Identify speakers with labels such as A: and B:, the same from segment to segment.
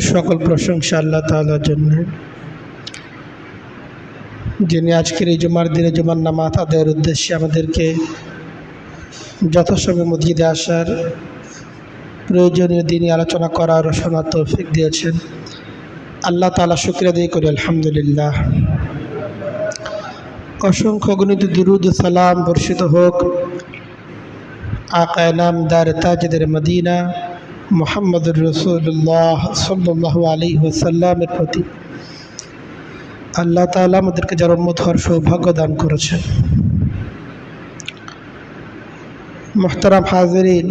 A: সকল প্রশংসা আল্লাহ তাআলার জন্য, যিনি আজকের এই জুমার দিনে জুমার নামাজ আদায়ের উদ্দেশ্যে আমাদেরকে যথাসময়ে মসজিদে আসার, প্রয়োজনীয় দিনই আলোচনা করার ও শোনার তৌফিক দিয়েছেন। আল্লাহ তাআলা শুকরিয়া আদায় করি, আলহামদুলিল্লাহ। অসংখ্য গণিত দুরুদ ও সালাম বর্ষিত হোক আকায়ে নামদার তাজদার মদিনা মুহাম্মদুর রাসূলুল্লাহ সাল্লাল্লাহু আলাইহি ওয়াসাল্লামের প্রতি। আল্লাহ তাআলা আমাদেরকে যার উম্মত হওয়ার সৌভাগ্য দান করেছেন। মুহতারাম হাজিরিন,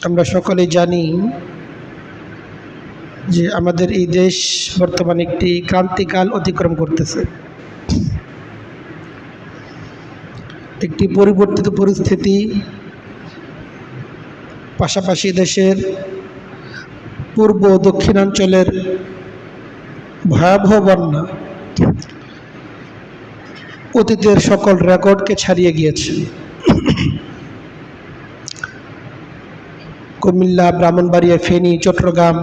A: আমরা সকলেই জানি যে আমাদের এই দেশ বর্তমানে একটি ক্রান্তিকাল অতিক্রম করতেছে। একটি পরিবর্তিত পরিস্থিতি, পাশাপাশি দেশের পূর্ব ও দক্ষিণাঞ্চলের ভয়াবহ বন্যা অতীতের সকল রেকর্ডকে ছাড়িয়ে গিয়েছে। কুমিল্লা, ব্রাহ্মণবাড়িয়া, ফেনী, চট্টগ্রাম,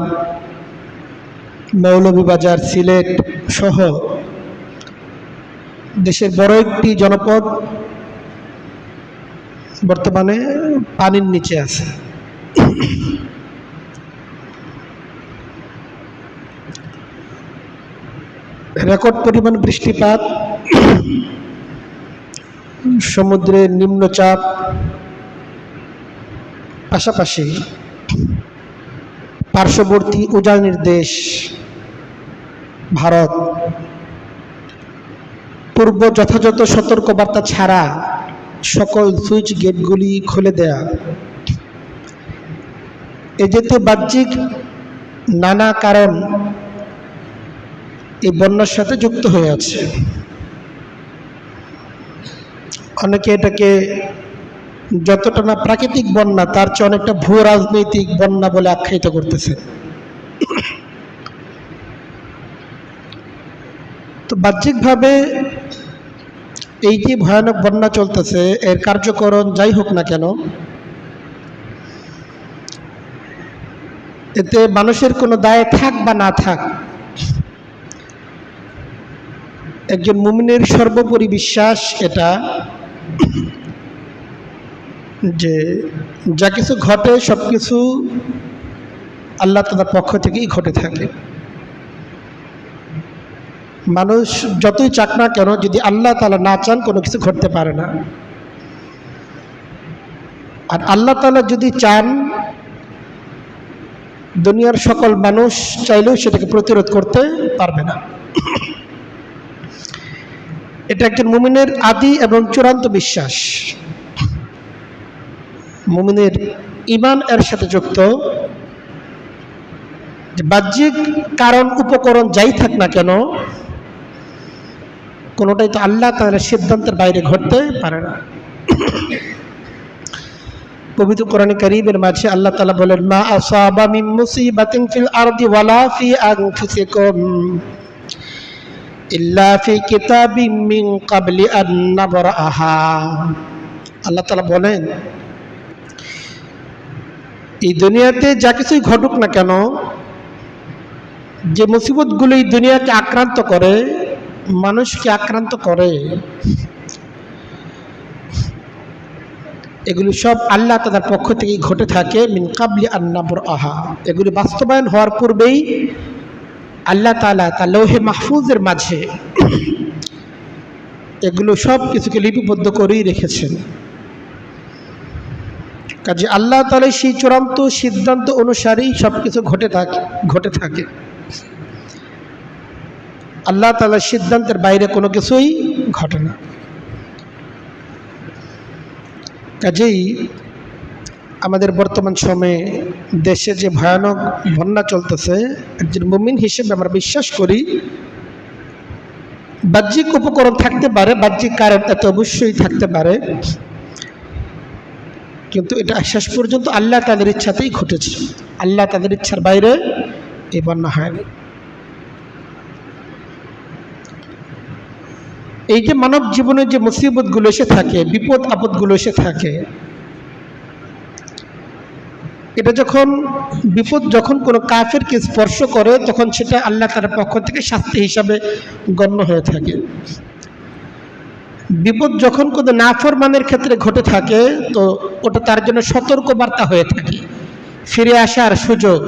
A: মৌলভীবাজার, সিলেট সহ দেশের বড় একটি জনপদ বর্তমানে পানির নিচে আছে। রেকর্ড পরিমাণ বৃষ্টিপাত, সমুদ্রের নিম্নচাপ, পাশাপাশি পার্শ্ববর্তী উজানির দেশ ভারত পূর্ব যথাযথ সতর্কবার্তা ছাড়া সকল সুইচ গেটগুলি খুলে দেয়া, এ যেতে বাহ্যিক নানা কারণ এই বন্যার সাথে যুক্ত হয়ে আছে। অনেকে এটাকে যতটা না প্রাকৃতিক বন্যা, তার চেয়ে অনেকটা ভূ রাজনৈতিক বন্যা বলে আখ্যায়িত করতেছে। তো বাহ্যিকভাবে এই যে ভয়ানক বন্যা চলতেছে, এর কার্যকরণ যাই হোক না কেন, এতে মানুষের কোনো দায় থাক বা না থাক, একজন মুমিনের সর্বোপরি বিশ্বাস এটা যে যা কিছু ঘটে সব কিছু আল্লাহ তাআলার পক্ষ থেকেই ঘটে থাকে। মানুষ যতই চাক না কেন, যদি আল্লাহ তাআলা না চান কোনো কিছু ঘটতে পারে না। আর আল্লাহ তাআলা যদি চান, দুনিয়ার সকল মানুষ চাইলেও সেটাকে প্রতিরোধ করতে পারবে না। এটা একজন মুমিনের আদি এবং চূড়ান্ত বিশ্বাস। মুমিনের ঈমান এর সাথে যুক্ত যে বাহ্যিক কারণ উপকরণ যাই থাক না কেন, কোনোটাই তো আল্লাহ তাআলার সিদ্ধান্তের বাইরে ঘটতে পারে না। পবিত্র কোরআনে কারীমের মাঝে আল্লাহ তাআলা বলেন, মা আসাবা মিন মুসিবাতিন ফিল আরদি ওয়ালা ফি আনফুসিকুম ইল্লা ফি কিতাবিম মিন ক্বাবলি আন নাবরাহা। আল্লাহ তাআলা বলেন, এই দুনিয়াতে যা কিছুই ঘটুক না কেন, যে মুসিবতগুলো এই দুনিয়াকে আক্রান্ত করে, মানুষকে আক্রান্ত করে, এগুলি সব আল্লাহ তাআলার পক্ষ থেকেই ঘটে থাকে। মিন ক্বাবলি আন নাবরাহা, এগুলি বাস্তবায়ন হওয়ার পূর্বেই আল্লাহ তাআলা তার লৌহে মাহফুজের মাঝে এগুলো সব কিছুকে লিপিবদ্ধ করেই রেখেছেন। কাজে আল্লাহ তাআলা সেই চূড়ান্ত সিদ্ধান্ত অনুসারেই সব কিছু ঘটে থাকে। আল্লাহ তাআলার সিদ্ধান্তের বাইরে কোনো কিছুই ঘটে না। কাজেই আমাদের বর্তমান সময়ে দেশে যে ভয়ানক বন্যা চলতেছে, একজন মুমিন হিসেবে আমরা বিশ্বাস করি বাহ্যিক উপকরণ থাকতে পারে, বাহ্যিক কারণ এতে অবশ্যই থাকতে পারে, কিন্তু এটা শেষ পর্যন্ত আল্লাহ তাআলার ইচ্ছাতেই ঘটেছে। আল্লাহ তাআলার ইচ্ছার বাইরে এই বন্যা হয়নি। এই যে মানব জীবনে যে মুসিবতগুলো এসে থাকে, বিপদ আপদগুলো এসে থাকে, এটা যখন বিপদ যখন কোনো কাফেরকে স্পর্শ করে তখন সেটা আল্লাহ তাআলার পক্ষ থেকে শাস্তি হিসাবে গণ্য হয়ে থাকে। বিপদ যখন কোনো নাফরমানের ক্ষেত্রে ঘটে থাকে তো ওটা তার জন্য সতর্কবার্তা হয়ে থাকে, ফিরে আসার সুযোগ।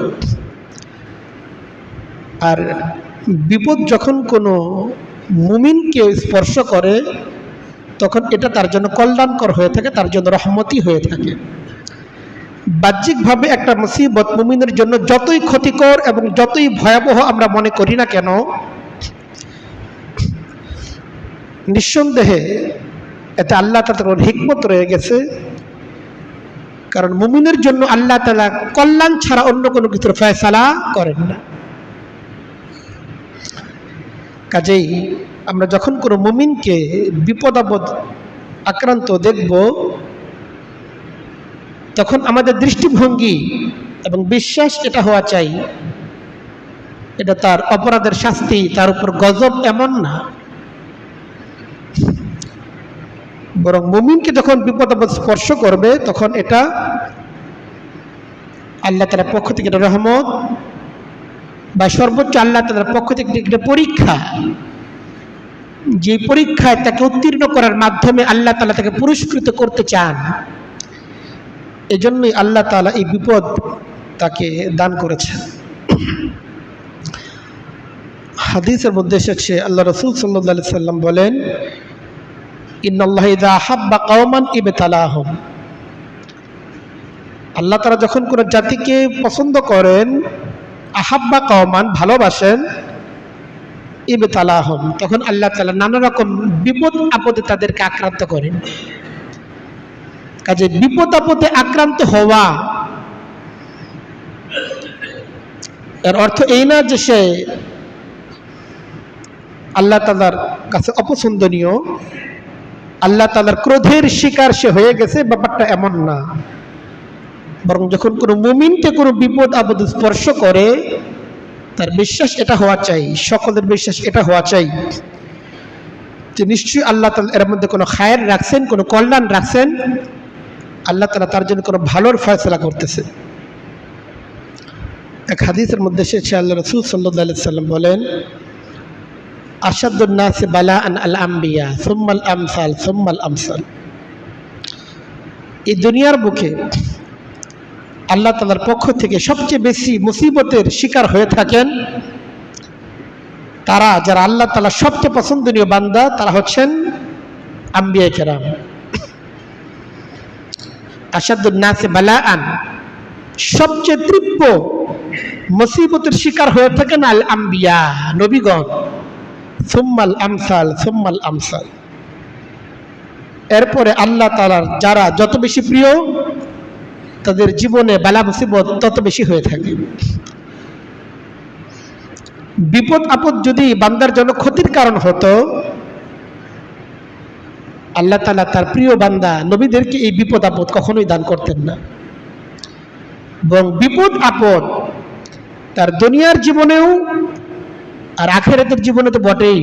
A: আর বিপদ যখন কোনো মুমিনকে স্পর্শ করে তখন এটা তার জন্য কল্যাণকর হয়ে থাকে, তার জন্য রহমতই হয়ে থাকে। বাহ্যিকভাবে একটা মুসিবত মুমিনের জন্য যতই ক্ষতিকর এবং যতই ভয়াবহ আমরা মনে করি না কেন, নিঃসন্দেহে এতে আল্লাহ তাআলার হিকমত রয়ে গেছে। কারণ মুমিনের জন্য আল্লাহ তাআলা কল্যাণ ছাড়া অন্য কোনো কিছুর ফয়সালা করেন না। কাজেই আমরা যখন কোনো মুমিনকে বিপদ আপদ আক্রান্ত দেখব তখন আমাদের দৃষ্টিভঙ্গি এবং বিশ্বাস এটা হওয়া চাই এটা তার অপরাধের শাস্তি, তার উপর গজব এমন না, বরং মুমিনকে যখন বিপদ আপদ স্পর্শ করবে তখন এটা আল্লাহ তাআলার পক্ষ থেকে একটা রহমত বা সর্বোচ্চ আল্লাহ তাআলার পক্ষ থেকে একটা পরীক্ষা, যে পরীক্ষায় তাকে উত্তীর্ণ করার মাধ্যমে আল্লাহ তাআলা তাকে পুরস্কৃত করতে চান। এজন্যই আল্লাহ তাআলা এই বিপদ তাকে দান করেছেন। হাদিসের মধ্যে এসেছে আল্লাহ রাসূল সাল্লাল্লাহু আলাইহি সাল্লাম বলেন, ইন্নাল্লাহা ইযা হাব্বা কওমান ইবতালাহুম। আল্লাহ তাআলা যখন কোনো জাতিকে পছন্দ করেন, আহাব্বা কওমান ভালোবাসেন, ইবতালাহুম তখন আল্লাহ তাআলা নানা রকম বিপদ আপদে তাদেরকে আক্রান্ত করেন। কাজে বিপদ আপদে আক্রান্ত হওয়া এর অর্থ এই না যে সে আল্লাহ তাআলার কাছে অপছন্দনীয়, আল্লাহ তাআলার ক্রোধের শিকার সে হয়ে গেছে, ব্যাপারটা এমন না। বরং যখন কোনো মুমিনকে কোনো বিপদ আপদ স্পর্শ করে তার বিশ্বাস এটা হওয়া চাই, সকলের বিশ্বাস এটা হওয়া চাই যে নিশ্চয়ই আল্লাহ তাআলা এর মধ্যে কোনো খায়ের রাখছেন, কোনো কল্যাণ রাখছেন, আল্লাহ তাআলা তার জন্য কোনো ভালোর ফয়সালা করতেছে। এক হাদিসের মধ্যে এসেছে আল্লাহ রাসূল সাল্লাল্লাহু আলাইহি সাল্লাম বলেন, আশাদ্দুন নাসি বালাআন আল আমবিয়া সুম্মাল আমসাল সুম্মাল আমসাল। এই দুনিয়ার বুকে আল্লাহ তাআলার পক্ষ থেকে সবচেয়ে বেশি মুসিবতের শিকার হয়ে থাকেন তারা যারা আল্লাহ তাআলার সবচেয়ে পছন্দনীয় বান্দা, তারা হচ্ছেন আম্বিয়া কেরাম। আশাদ্দুন নাসি বালাআন সবচেয়ে তীব্র মুসিবতের শিকার হয়ে থাকেন আল আম্বিয়া নবীগণ, সুম্মাল আমসাল সুম্মাল আমসাল। এরপরে আল্লাহ তাআলার যারা যত বেশি প্রিয় তাদের জীবনে বালা মুসিবত তত বেশি হয়ে থাকে। বিপদ আপদ যদি বান্দার জন্য ক্ষতির কারণ হতো, আল্লাহ তাআলা তার প্রিয় বান্দা নবীদেরকে এই বিপদ আপদ কখনোই দান করতেন না। এবং বিপদ আপদ তার দুনিয়ার জীবনেও আর আখিরাতের জীবনে তো বটেই,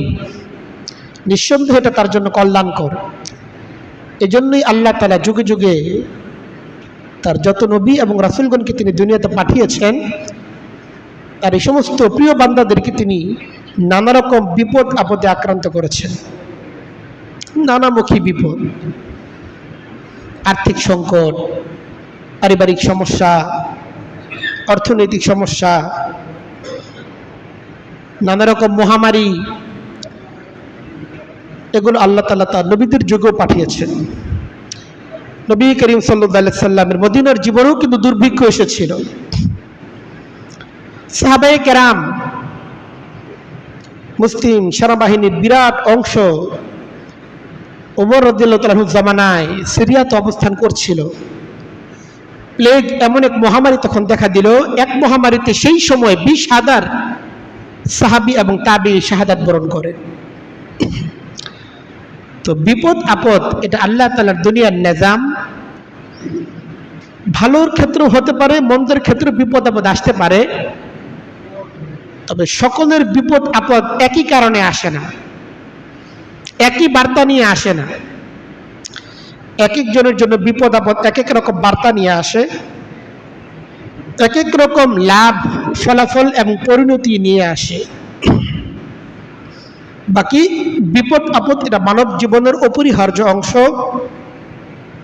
A: নিঃসন্দেহে এটা তার জন্য কল্যাণকর। এজন্যই আল্লাহ তাআলা যুগে যুগে তার যত নবী এবং রাসূলগণকে তিনি দুনিয়াতে পাঠিয়েছেন তার এই সমস্ত প্রিয় বান্দাদেরকে তিনি নানা রকম বিপদ আপদে আক্রান্ত করেছেন। নানামুখী বিপদ, আর্থিক সংকট, পারিবারিক সমস্যা, অর্থনৈতিক সমস্যা, নানা রকম মহামারী, এগুলো আল্লাহ তাআলা তার নবীদের যুগেও পাঠিয়েছেন। নবী করিম সাল্লাল্লাহু আলাইহি সাল্লামের মদিনার জীবনেও কিন্তু দুর্ভিক্ষ এসেছিল। সাহাবায়ে কেরাম, মুসলিম সেনাবাহিনীর বিরাট অংশ ওমর রাদিয়াল্লাহু তাআলার জামানায় সিরিয়াতে অবস্থান করছিল। প্লেগ এমন এক মহামারী তখন দেখা দিল, এক মহামারীতে সেই সময় 20,000 সাহাবী এবং তাবেঈ শাহাদাত বরণ করে। তো বিপদ আপদ এটা আল্লাহ তাআলার দুনিয়ার নিজাম। ভালোর ক্ষেত্রেও হতে পারে, মন্দের ক্ষেত্রে বিপদ আপদ আসতে পারে, তবে সকলের বিপদ আপদ একই কারণে আসে না, একই বার্তা নিয়ে আসে না। এক একজনের জন্য বিপদ আপদ এক এক রকম বার্তা নিয়ে আসে। এক এক রকম লাভ, ফলাফল এবং পরিণতি নিয়ে আসে। বাকি বিপদ আপদ এটা মানব জীবনের অপরিহার্য অংশ,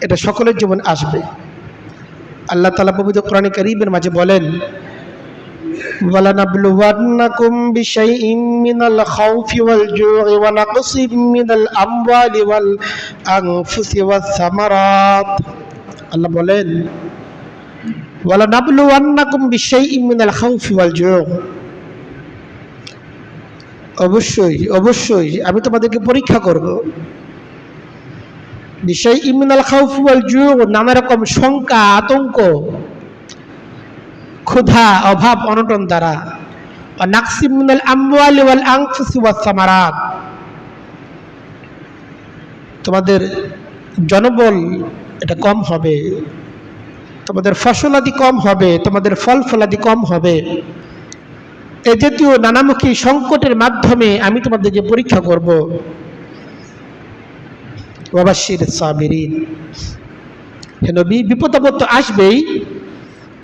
A: এটা সকলের জীবন আসবে। আল্লাহ তাআলা পবিত্র কোরআনে কারীমের মাঝে বলেন, ওয়ালানাবলুওয়ান্নাকুম বিশাইইম মিনাল খাউফি ওয়াল জু'i ওয়া নাকসিম মিনাল আমওয়ালি ওয়াল আনফুসি ওয়াস সামারাত। আল্লাহ বলেন, ওয়ালানাবলুওয়ান্নাকুম বিশাইইম মিনাল খাউফি ওয়াল জু'i, অবশ্যই অবশ্যই আমি তোমাদেরকে পরীক্ষা করব। বিশাইইম মিনাল খাউফি ওয়াল জু'i, নানা রকম শঙ্কা, আতঙ্ক, ক্ষুধা, অভাব, অনটন দ্বারা। ওয়া নাকসিম মিনাল আমওয়ালি ওয়াল আনফুসি ওয়াস সামারাত, তোমাদের জনবল এটা কম হবে, তোমাদের ফসলাদি কম হবে, তোমাদের ফল ফলাদি কম হবে। এ জাতীয় নানামুখী সংকটের মাধ্যমে আমি তোমাদেরকে পরীক্ষা করব। ওয়া বাশশিরিস সাবিরিন, হে নবী, বিপদ আপদ তো আসবেই,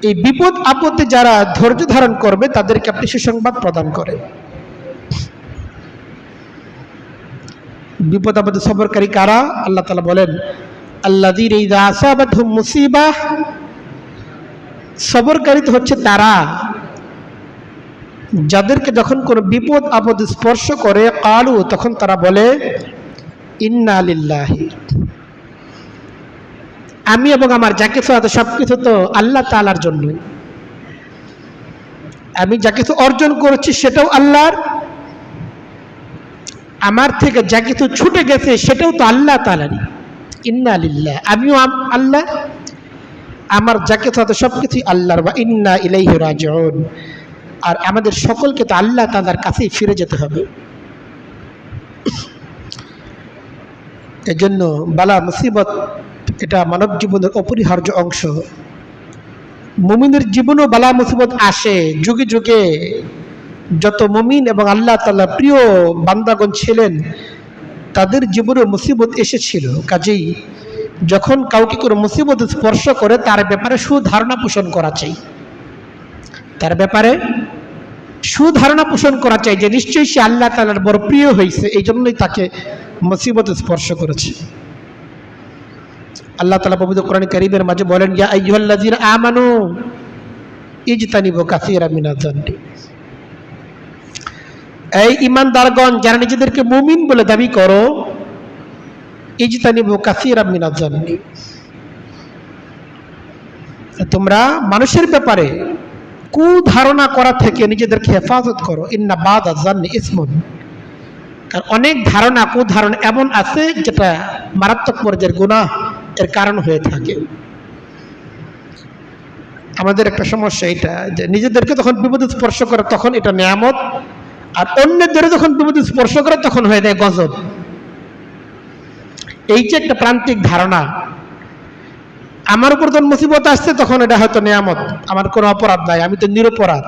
A: এই বিপদ আপদে যারা ধৈর্য ধারণ করবে তাদেরকে আপনি সুসংবাদ প্রদান করেন। বিপদ আপদে সবরকারী কারা? আল্লাহ তাআলা বলেন, আল্লাযীনা ইযা আসাবাতহুম মুসিবাহ, সবরকারী তো হচ্ছে তারা যাদেরকে যখন কোনো বিপদ আপদ স্পর্শ করে, কালু, তখন তারা বলে, ইন্না লিল্লাহি, আমি এবং আমার যা কিছু আছে সবকিছু তো আল্লাহ তাআলার জন্যই। আমি যা কিছু অর্জন করেছি সেটাও আল্লাহর, আমার থেকে যা কিছু ছুটে গেছে সেটাও তো আল্লাহ তাআলারই। ইন্না লিল্লাহ, আমিও আল্লাহ, আমার যা কিছু আছে সবকিছুই আল্লাহর। ওয়া ইন্না ইলাইহি রাজিউন, আর আমাদের সকলকে তো আল্লাহ তাআলার কাছেই ফিরে যেতে হবে। এজন্য বালা মুসিবত এটা মানব জীবনের অপরিহার্য অংশ। মুমিনের জীবনেও বালা মুসিবত আসে, যুগে যুগে যত মুমিন এবং আল্লাহ তাআলা প্রিয় বান্দাগণ ছিলেন তাদের জীবনে মুসিবত এসেছিল। কাজেই যখন কাউকে কোনো মুসিবত স্পর্শ করে তার ব্যাপারে সুধারণা পোষণ করা চাই, তার ব্যাপারে সুধারণা পোষণ করা চাই যে নিশ্চয়ই সে আল্লাহ তাআলার বড় প্রিয় হয়েছে, এই জন্যই তাকে মুসিবত স্পর্শ করেছে। আল্লাহ তাআলা পবিত্র কোরআনে কারীমের মাঝে বলেন, ইয়া আইয়ুহাল্লাযীনা আমানু ইজতানিবু কাসীরাম মিনাজ যান্নি, এই ঈমানদারগণ যারা নিজেদেরকে মুমিন বলে দাবি করো, ইজতানিবু কাসীরাম মিনাজ যান্নি, তোমরা মানুষের ব্যাপারে কুধারণা করা থেকে নিজেদেরকে হেফাজত করো। ইন্না বাদা যান্নি ইসমুন, কারণ অনেক ধারণা, কুধারণা এমন আছে যেটা মারাত্মক পর্যায়ের গুনাহ এর কারণ হয়ে থাকে। আমাদের একটা সমস্যা এটা যে নিজেদেরকে যখন বিপদে স্পর্শ করে তখন এটা নিয়ামত, আর অন্যদের যখন বিপদে স্পর্শ করে তখন হয়ে যায় গজব। এই যে একটা প্রান্তিক ধারণা, আমার উপর যখন মুসিবত আসছে তখন এটা হয়তো নিয়ামত, আমার কোনো অপরাধ নাই, আমি তো নিরপরাধ।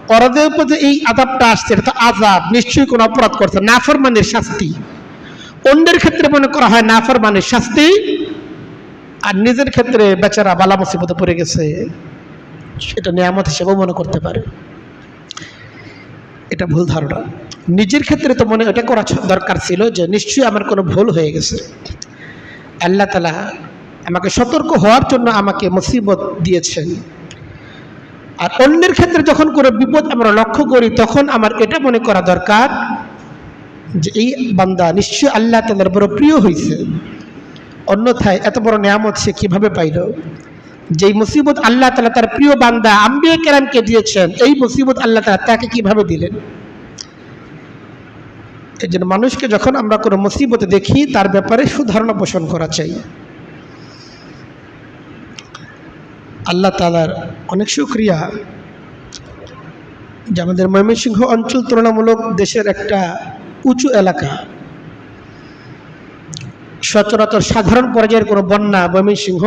A: অপরাধের উপর যে এই আযাবটা আসছে এটা তো আযাব, নিশ্চয়ই কোনো অপরাধ করছে, নাফরমানের শাস্তি। অন্যের ক্ষেত্রে মনে করা হয় নাফরমানের শাস্তি, আর নিজের ক্ষেত্রে বেচারা বালা মুসিবতে পড়ে গেছে সেটা নিয়ামত হিসেবেও মনে করতে পারে। এটা ভুল ধারণা। নিজের ক্ষেত্রে তো মনে এটা করা দরকার ছিল যে নিশ্চয়ই আমার কোনো ভুল হয়ে গেছে, আল্লাহ তাআলা আমাকে সতর্ক হওয়ার জন্য আমাকে মুসিবত দিয়েছেন। আর অন্যের ক্ষেত্রে যখন কোনো বিপদ আমরা লক্ষ্য করি তখন আমার এটা মনে করা দরকার যে এই বান্দা নিশ্চয়ই আল্লাহ তাআলার বড় প্রিয় হয়েছে, অন্যথায় এত বড় নিয়ামত সে কিভাবে পাইল? যেই মুসিবত আল্লাহ তাআলা তার প্রিয় বান্দা আম্বিয়া কেরামকে দিয়েছেন, এই মুসিবত আল্লাহ তাআলা তাকে কিভাবে দিলেন? এই জন্য মানুষকে যখন আমরা কোনো মুসিবতে দেখি তার ব্যাপারে সুধারণা পোষণ করা চাই। আল্লাহ তাআলার অনেক শুকরিয়া যে আমাদের ময়মনসিংহ অঞ্চল তুলনামূলক দেশের একটা উঁচু এলাকা। সচরাচর সাধারণ পর্যায়ের কোনো বন্যা ময়মনসিংহ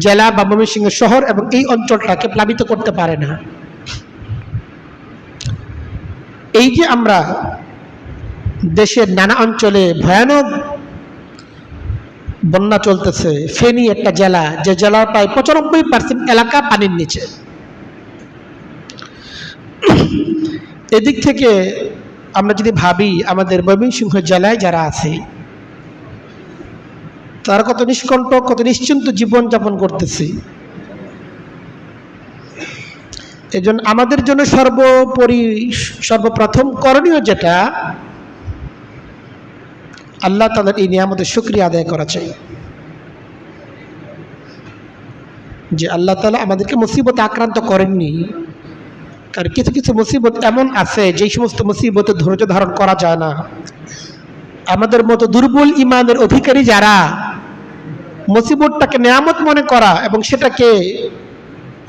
A: জেলা বা ময়মনসিংহ শহর এবং এই অঞ্চলটাকে প্লাবিত করতে পারে না। এই যে আমরা দেশের নানা অঞ্চলে ভয়ানক বন্যা চলতেছে। ফেনী একটা জেলা, যে জেলার প্রায় 95% এলাকা পানির নিচে। এদিক থেকে আমরা যদি ভাবি আমাদের ময়মনসিংহ জেলায় যারা আছে তারা কত নিষ্কণ্টক, কত নিশ্চিন্ত জীবনযাপন করতেছে। এজন্য আমাদের জন্য সর্বপ্রথম করণীয় যেটা, আল্লাহ তাআলার এই নিয়ামতের শুকরিয়া আদায় করা চাই। যে আল্লাহ তাআলা আমাদেরকে মুসিবতে আক্রান্ত করেননি। কারণ কিছু কিছু মুসিবত এমন আছে যেই সমস্ত মুসিবতে ধৈর্য ধারণ করা যায় না। আমাদের মতো দুর্বল ইমানের অধিকারী যারা মুসিবতটাকে নিয়ামত মনে করা এবং সেটাকে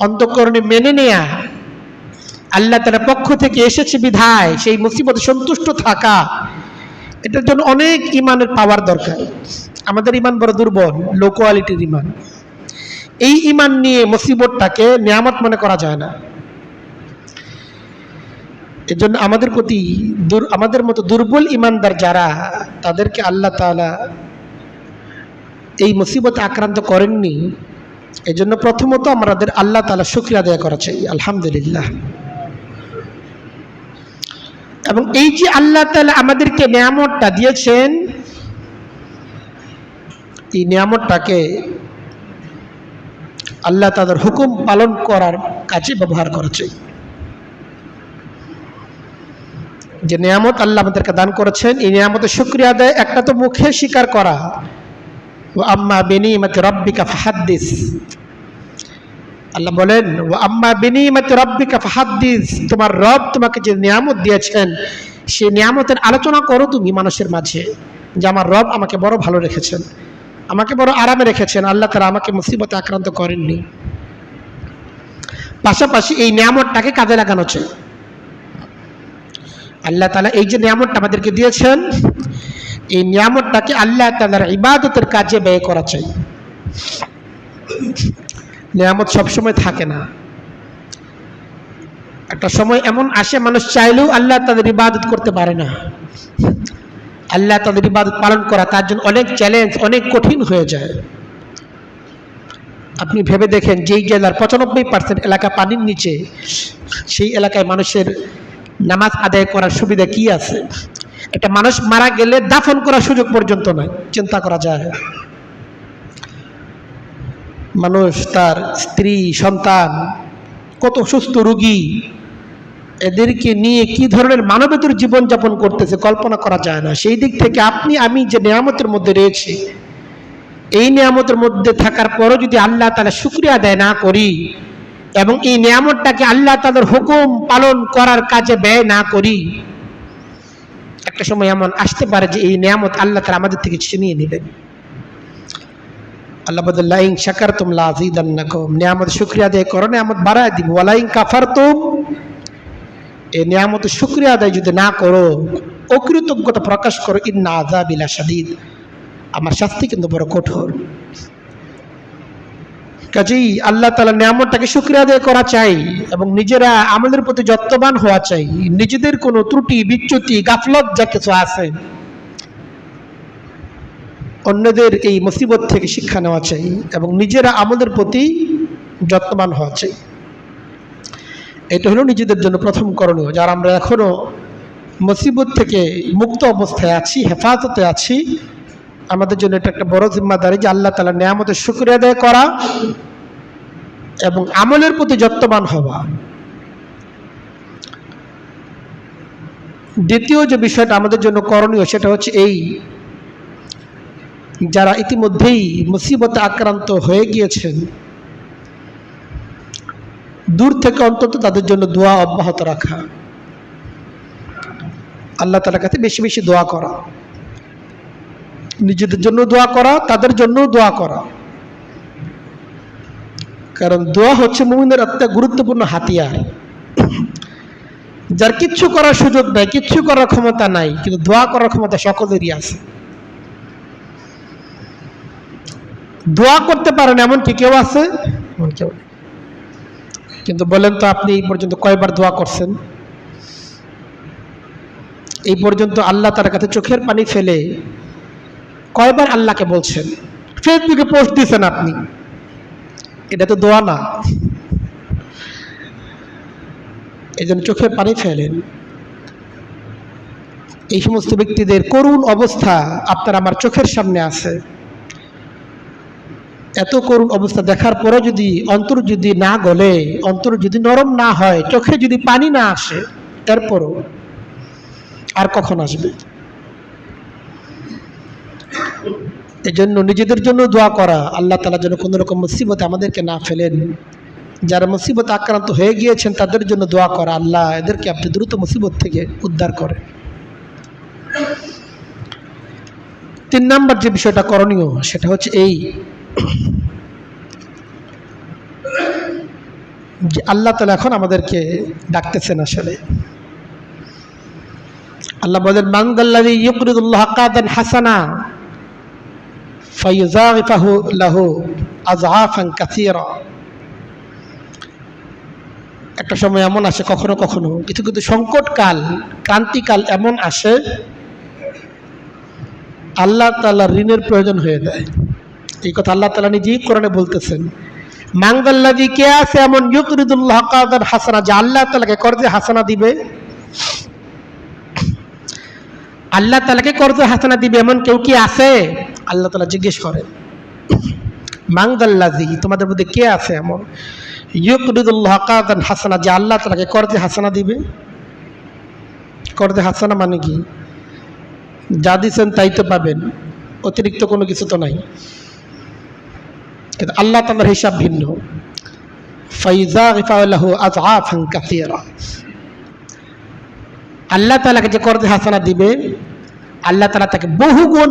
A: অন্তঃকরণে মেনে নেয়া, আল্লাহ তাআলার পক্ষ থেকে এসেছে বিধায় সেই মুসিবতে সন্তুষ্ট থাকা, এটার জন্য অনেক ইমানের পাওয়ার দরকার। আমাদের ইমান বড় দুর্বল, লো কোয়ালিটির ইমান। এই ইমান নিয়ে মুসিবতটাকে নিয়ামত মনে করা যায় না। এজন্য আমাদের প্রতি আমাদের মতো দুর্বল ইমানদার যারা, তাদেরকে আল্লাহ তাআলা এই মুসিবতে আক্রান্ত করেননি। এজন্য প্রথমত আমাদের আল্লাহ তাআলা শুকরিয়া আদায় করা চাই, আলহামদুলিল্লাহ। এবং এই যে আল্লাহ তাআলা আমাদেরকে নিয়ামতটা দিয়েছেন, এই নিয়ামতটাকে আল্লাহ তাআলার হুকুম পালন করার কাজে ব্যবহার করা চাই। যে নিয়ামত আল্লাহ আমাদেরকে দান করেছেন, এই নিয়ামতের শুকরিয়া আদায় একটা তো মুখে স্বীকার করা, ওয়া আম্মা বিনিমাতি রাব্বিকা ফাহাদ্দিস। আল্লাহ বলেন, ওয়া আম্মা বিনিমাতি রাব্বিকা ফাহাদ্দিস, তোমার রব তোমাকে যে নিয়ামত দিয়েছেন সেই নিয়ামতের আলোচনা করো তুমি মানুষের মাঝে, যে আমার রব আমাকে বড় ভালো রেখেছেন, আমাকে বড় আরামে রেখেছেন, আল্লাহ তাআলা আমাকে মুসিবতে আক্রান্ত করেননি। পাশাপাশি এই নিয়ামতটাকে কাজে লাগানো চাই। আল্লাহ তাআলা এই যে নিয়ামতটা আমাদেরকে দিয়েছেন, এই নিয়ামতটাকে আল্লাহ তাআলার ইবাদতের কাজে ব্যয় করা চাই। নিয়ামত সবসময় থাকে না, একটা সময় এমন আসে মানুষ চাইলেও আল্লাহ তাদের ইবাদত করতে পারে না। আল্লাহ তাদের ইবাদত পালন করা তার জন্য অনেক চ্যালেঞ্জ, অনেক কঠিন হয়ে যায়। আপনি ভেবে দেখেন, যেই জেলার 95% এলাকা পানির নিচে, সেই এলাকায় মানুষের নামাজ আদায় করার সুবিধা কি আছে? একটা মানুষ মারা গেলে দাফন করার সুযোগ পর্যন্ত নাই, চিন্তা করা যায়। মানুষ তার স্ত্রী, সন্তান, কত সুস্থ রোগী, এদেরকে নিয়ে কি ধরনের মানবেতর জীবনযাপন করতেছে কল্পনা করা যায় না। সেই দিক থেকে আপনি আমি যে নিয়ামতের মধ্যে রয়েছি, এই নিয়ামতের মধ্যে থাকার পরও যদি আল্লাহ তাআলা শুকরিয়া আদায় না করি এবং এই নিয়ামতটাকে আল্লাহ তাআলার হুকুম পালন করার কাজে ব্যয় না করি, একটা সময় এমন আসতে পারে যে এই নিয়ামত আল্লাহ তাআলা আমাদের থেকে ছিনিয়ে নেবেন। আল্লাহ বলেন, লা ইন শাকারতুম লা আযীদান্নাকুম, নিয়ামত শুকরিয়া আদায় করো, নিয়ামত বাড়ায় দিব। ওয়া লা ইন কাফারতুম, এই নিয়ামতের শুকরিয়া আদায় যদি না করো, অকৃতজ্ঞতা প্রকাশ করো, ইন্না আযাবি লাশাদীদ, আমার শাস্তি কিন্তু বড় কঠোর। কাজেই আল্লাহ তাআলার নিয়ামতটাকে শুকরিয়া আদায় করা চাই এবং নিজেরা আমাদের প্রতি যত্নবান হওয়া চাই। নিজেদের কোনো ত্রুটি, বিচ্যুতি, গাফলত যা কিছু আছে, অন্যদের এই মুসিবত থেকে শিক্ষা নেওয়া চাই এবং নিজেরা আমাদের প্রতি যত্নবান হওয়া চাই। এটা হলো নিজেদের জন্য প্রথম করণীয়। যারা আমরা এখনো মুসিবত থেকে মুক্ত অবস্থায় আছি, হেফাজতে আছি, আমাদের জন্য এটা একটা বড় জিম্মাদারি যে আল্লাহ তাআলার নিয়ামতের শুকরিয়া আদায় করা এবং আমলের প্রতি যত্নবান হওয়া। দ্বিতীয় যে বিষয়টা আমাদের জন্য করণীয় সেটা হচ্ছে এই, যারা ইতিমধ্যেই মুসিবতে আক্রান্ত হয়ে গিয়েছেন, দূর থেকে অন্তত তাদের জন্য দোয়া অব্যাহত রাখা, আল্লাহ তাআলার কাছে বেশি বেশি দোয়া করা, নিজেদের জন্য দোয়া করা, তাদের জন্য দোয়া করা। কারণ দোয়া হচ্ছে মুমিনের একটা গুরুত্বপূর্ণ হাতিয়ার। যার কিচ্ছু করার সুযোগ নাই, কিচ্ছু করার ক্ষমতা নাই, কিন্তু দোয়া করার ক্ষমতা সকলেরই আছে। দোয়া করতে পারেন এমন কি কেউ আছে? এমন কেউ নেই। কিন্তু বলেন তো, আপনি এই পর্যন্ত কয়বার দোয়া করছেন? এই পর্যন্ত আল্লাহ তাআলার কাছে চোখের পানি ফেলে কয়বার আল্লাহকে বলছেন? ফেসবুকে পোস্ট দিয়েছেন আপনি, এটা তো দোয়া না। এই জন্য চোখের পানি ফেলেন। এই সমস্ত ব্যক্তিদের করুণ অবস্থা আপনার আমার চোখের সামনে আছে। এত করুণ অবস্থা দেখার পরও যদি অন্তর যদি না গলে, অন্তর যদি নরম না হয়, চোখে যদি পানি না আসে, এরপরও আর কখন আসবে? এই জন্য নিজেদের জন্য দোয়া করা, আল্লাহ তাআলা যেন কোনো রকম মুসিবতে আমাদেরকে না ফেলেন। যারা মুসিবত আক্রান্ত হয়ে গিয়েছেন তাদের জন্য দোয়া করা, আল্লাহ এদেরকে আপনি দ্রুত মুসিবত থেকে উদ্ধার করে। 3 নাম্বার যে বিষয়টা করণীয় সেটা হচ্ছে এই যে আল্লাহ তাআলা এখন আমাদেরকে ডাকতেছেন। আসলে আল্লাহ বলেন, মান যাল্লাযী ইউকরিদুল্লাহ কারদান হাসানা ফায়ুযায়িফাহু লাহু আযআফান কাসীরা। একটা সময় এমন আসে, কখনো কখনো কিছু কিছু সংকটকাল, ক্রান্তিকাল এমন আসে, আল্লাহ তাআলার ঋণের প্রয়োজন হয়ে যায়। এই কথা আল্লাহ তাআলা নিজেই কোরআনে বলতেছেন। মান যাল্লাযী, কে আছে এমন, ইউকরিদুল্লাহ কারদান হাসানা, যে আল্লাহ তাআলাকে কর্জে হাসানা দিবে। আল্লাহ তাআলাকে কর্জে হাসানা দিবে এমন কেউ কি আছে? আল্লাহ তাআলা জিজ্ঞেস করেন, মান যাল্লাযী, তোমাদের মধ্যে কে আছে এমন, ইউকরিদুল্লাহ কারদান হাসানা, যে আল্লাহ তাআলাকে কর্জে হাসানা দিবে। কর্জে হাসানা মানে কি? যা দিচ্ছেন তাই তো পাবেন, অতিরিক্ত কোনো কিছু তো নাই। কিন্তু আল্লাহ তাআলার হিসাব ভিন্ন। ফায়ুযায়িফাহু লাহু আযআফান কাসীরা, আল্লাহ তাআলাকে যে কর্জে হাসানা দিবে, আল্লাহ তাআলা তাকে বহুগুণ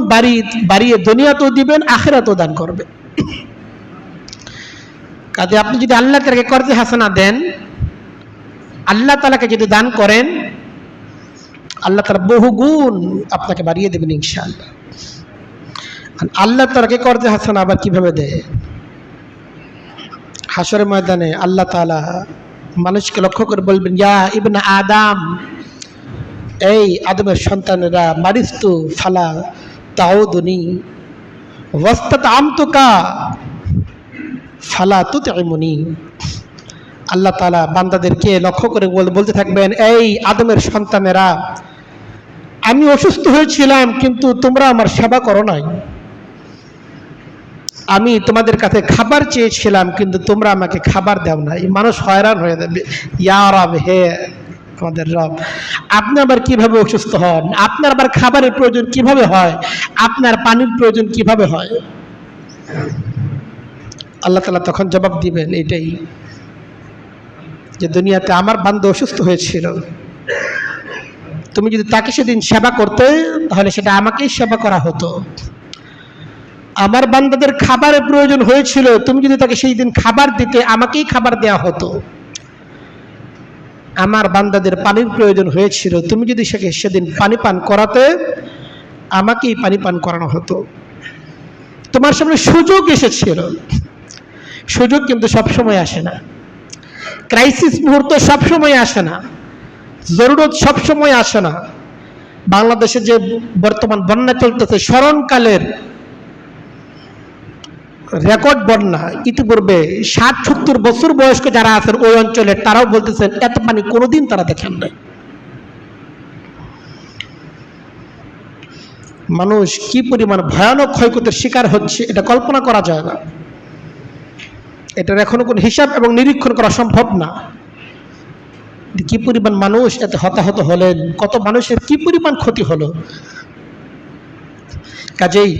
A: বাড়িয়ে দুনিয়াতেও দিবেন, আখিরাতেও দান করবে। কাজে আপনি যদি আল্লাহ তাআলাকে কর্জে হাসানা দেন, আল্লাহ তাআলাকে যদি দান করেন, আল্লাহ তাআলা বহুগুণ আপনাকে বাড়িয়ে দেবেন ইনশাআল্লাহ। আল্লাহ তাআলাকে কর্জে হাসানা আবার কিভাবে দেয়? হাশরের ময়দানে আল্লাহ তাআলা মানুষকে লক্ষ্য করে বলবেন, ইয়া ইবনা আদম, এই আদমের সন্তানেরা, মারিস্তু ফালা তাউদুনি ওয়াস্তাতআমতুকা ফালা তুতঈমুনি। আল্লাহ তাআলা বান্দাদেরকে লক্ষ্য করে বলতে থাকবেন, এই আদমের সন্তানেরা, আমি অসুস্থ হয়েছিলাম কিন্তু তোমরা আমার সেবা করো নাই। আমি তোমাদের কাছে খাবার চেয়েছিলাম কিন্তু তোমরা আমাকে খাবার দাও নাই। মানুষ হয়রান হয়ে যাবে, ইয়া রব, হে আমাদের রব, আপনি আবার কিভাবে অসুস্থ হন? আপনার আবার খাবারের প্রয়োজন কিভাবে হয়? আপনার পানির প্রয়োজন কিভাবে হয়? আল্লাহ তাআলা তখন জবাব দিবেন এটাই, যে দুনিয়াতে আমার বান্দা অসুস্থ হয়েছিল, তুমি যদি তাকে সেদিন সেবা করতে, তাহলে সেটা আমাকেই সেবা করা হতো। আমার বান্দাদের খাবারের প্রয়োজন হয়েছিল, তুমি যদি তাকে সেই দিন খাবার দিতে, আমাকেই খাবার দেওয়া হতো। আমার বান্দাদের পানির প্রয়োজন হয়েছিল, তুমি যদি সেদিন পানি পান করাতে, আমাকেই পানি পান করানো হতো। তোমার সামনে সুযোগ এসেছিল, সুযোগ কিন্তু সবসময় আসে না। ক্রাইসিস মুহূর্ত সবসময় আসে না, জরুরত সবসময় আসে না। বাংলাদেশে যে বর্তমান বন্যা চলতেছে, স্মরণকালের রেকর্ড বন্যা, ইতিপূর্বে 60-70 বছর বয়স্ক যারা আছেন ওই অঞ্চলে, তারাও বলতেছেন এত পানি কোনোদিন তারা দেখেন নাই। মানুষ কি পরিমাণ ভয়ানক ক্ষয়ক্ষতির শিকার হচ্ছে এটা কল্পনা করা যায় না। এটার এখনো কোনো হিসাব এবং নিরীক্ষণ করা সম্ভব না। কি পরিমাণ মানুষ এতে হতাহত হলেন, কত মানুষের কি পরিমাণ ক্ষতি হলো। কাজেই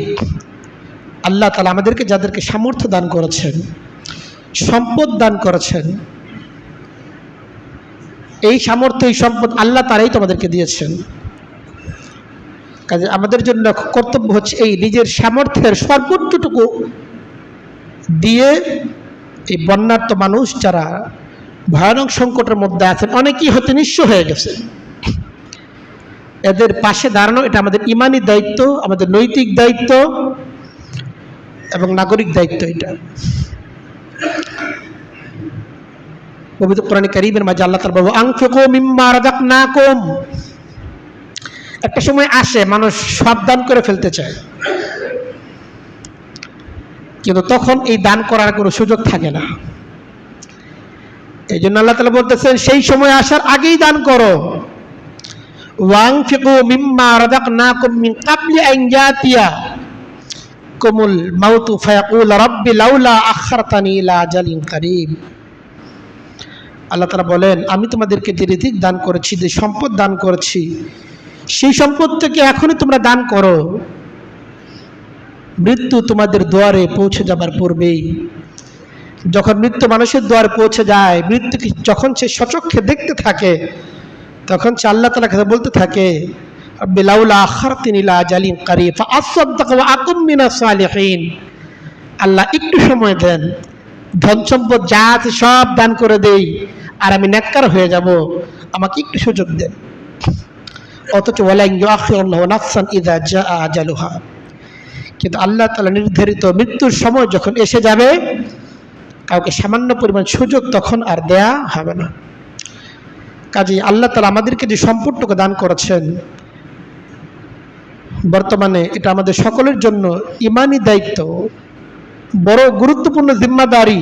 A: আল্লাহ তাআলা আমাদেরকে যাদেরকে সামর্থ্য দান করেছেন, সম্পদ দান করেছেন, এই সামর্থ্য, এই সম্পদ আল্লাহ তাআলাই তোমাদেরকে দিয়েছেন। কাজে আমাদের জন্য কর্তব্য হচ্ছে এই নিজের সামর্থ্যের সর্বোচ্চটুকু দিয়ে এই বন্যার্ত মানুষ যারা ভয়ানক সংকটের মধ্যে আছেন, অনেকেই হয়তো নিঃস্ব হয়ে গেছে, এদের পাশে দাঁড়ানো এটা আমাদের ইমানি দায়িত্ব, আমাদের নৈতিক দায়িত্ব এবং নাগরিক দায়িত্ব। এটা পবিত্র কোরআনে কারীমের মাঝে আল্লাহ তাআলা বলেন, আনফিকু মিম্মা রাযাকনাকুম। একটা সময় আসে মানুষ সব দান করে ফেলতে চায়, কিন্তু তখন এই দান করার কোনো সুযোগ থাকে না। এই জন্য আল্লাহ তাআলা বলতেছেন সেই সময় আসার আগেই দান করো। ওয়ানফিকু মিম্মা রাযাকনাকুম মিন ক্বাবলি আন ইয়াতিয়াকুমুল মাউতু ফায়াকুল রাব্বি লাউলা আখখারতানি ইলা আজালিন কারীব। আল্লাহ তাআলা বলেন আমি তোমাদেরকে যে রিজিক দান করেছি, যে সম্পদ দান করেছি, সেই সম্পদ থেকে এখনই তোমরা দান করো। মৃত্যু তোমাদের দুয়ারে পৌঁছে যাবার পূর্বেই, যখন মৃত্যু মানুষের দুয়ারে পৌঁছে যায়, মৃত্যুকে যখন সে সচক্ষে দেখতে থাকে, তখন সে আল্লাহ তাআলার কাছে বলতে থাকে রাব্বি লাউলা আখখারতানি ইলা আজালিন কারীব ফাআসাদদাক ওয়া আকুম মিনাস সালিহিন। আল্লাহ একটু সময় দেন, ধন সম্পদ যা আছে সব দান করে দেই আর আমি নেককার হয়ে যাব, আমাকে একটু সুযোগ দেন। অথচ ওয়ালান ইউআখিরুল্লাহু নাফসান ইযা জাআ আজালুহা, কিন্তু আল্লাহ তাআলা নির্ধারিত মৃত্যুর সময় যখন এসে যাবে, কাউকে সামান্য পরিমাণ সুযোগ তখন আর দেয়া হবে না। কাজেই আল্লাহ তাআলা আমাদেরকে যে সম্পদটুকু দান করেছেন, বর্তমানে এটা আমাদের সকলের জন্য ঈমানি দায়িত্ব, বড় গুরুত্বপূর্ণ জিম্মাদারি,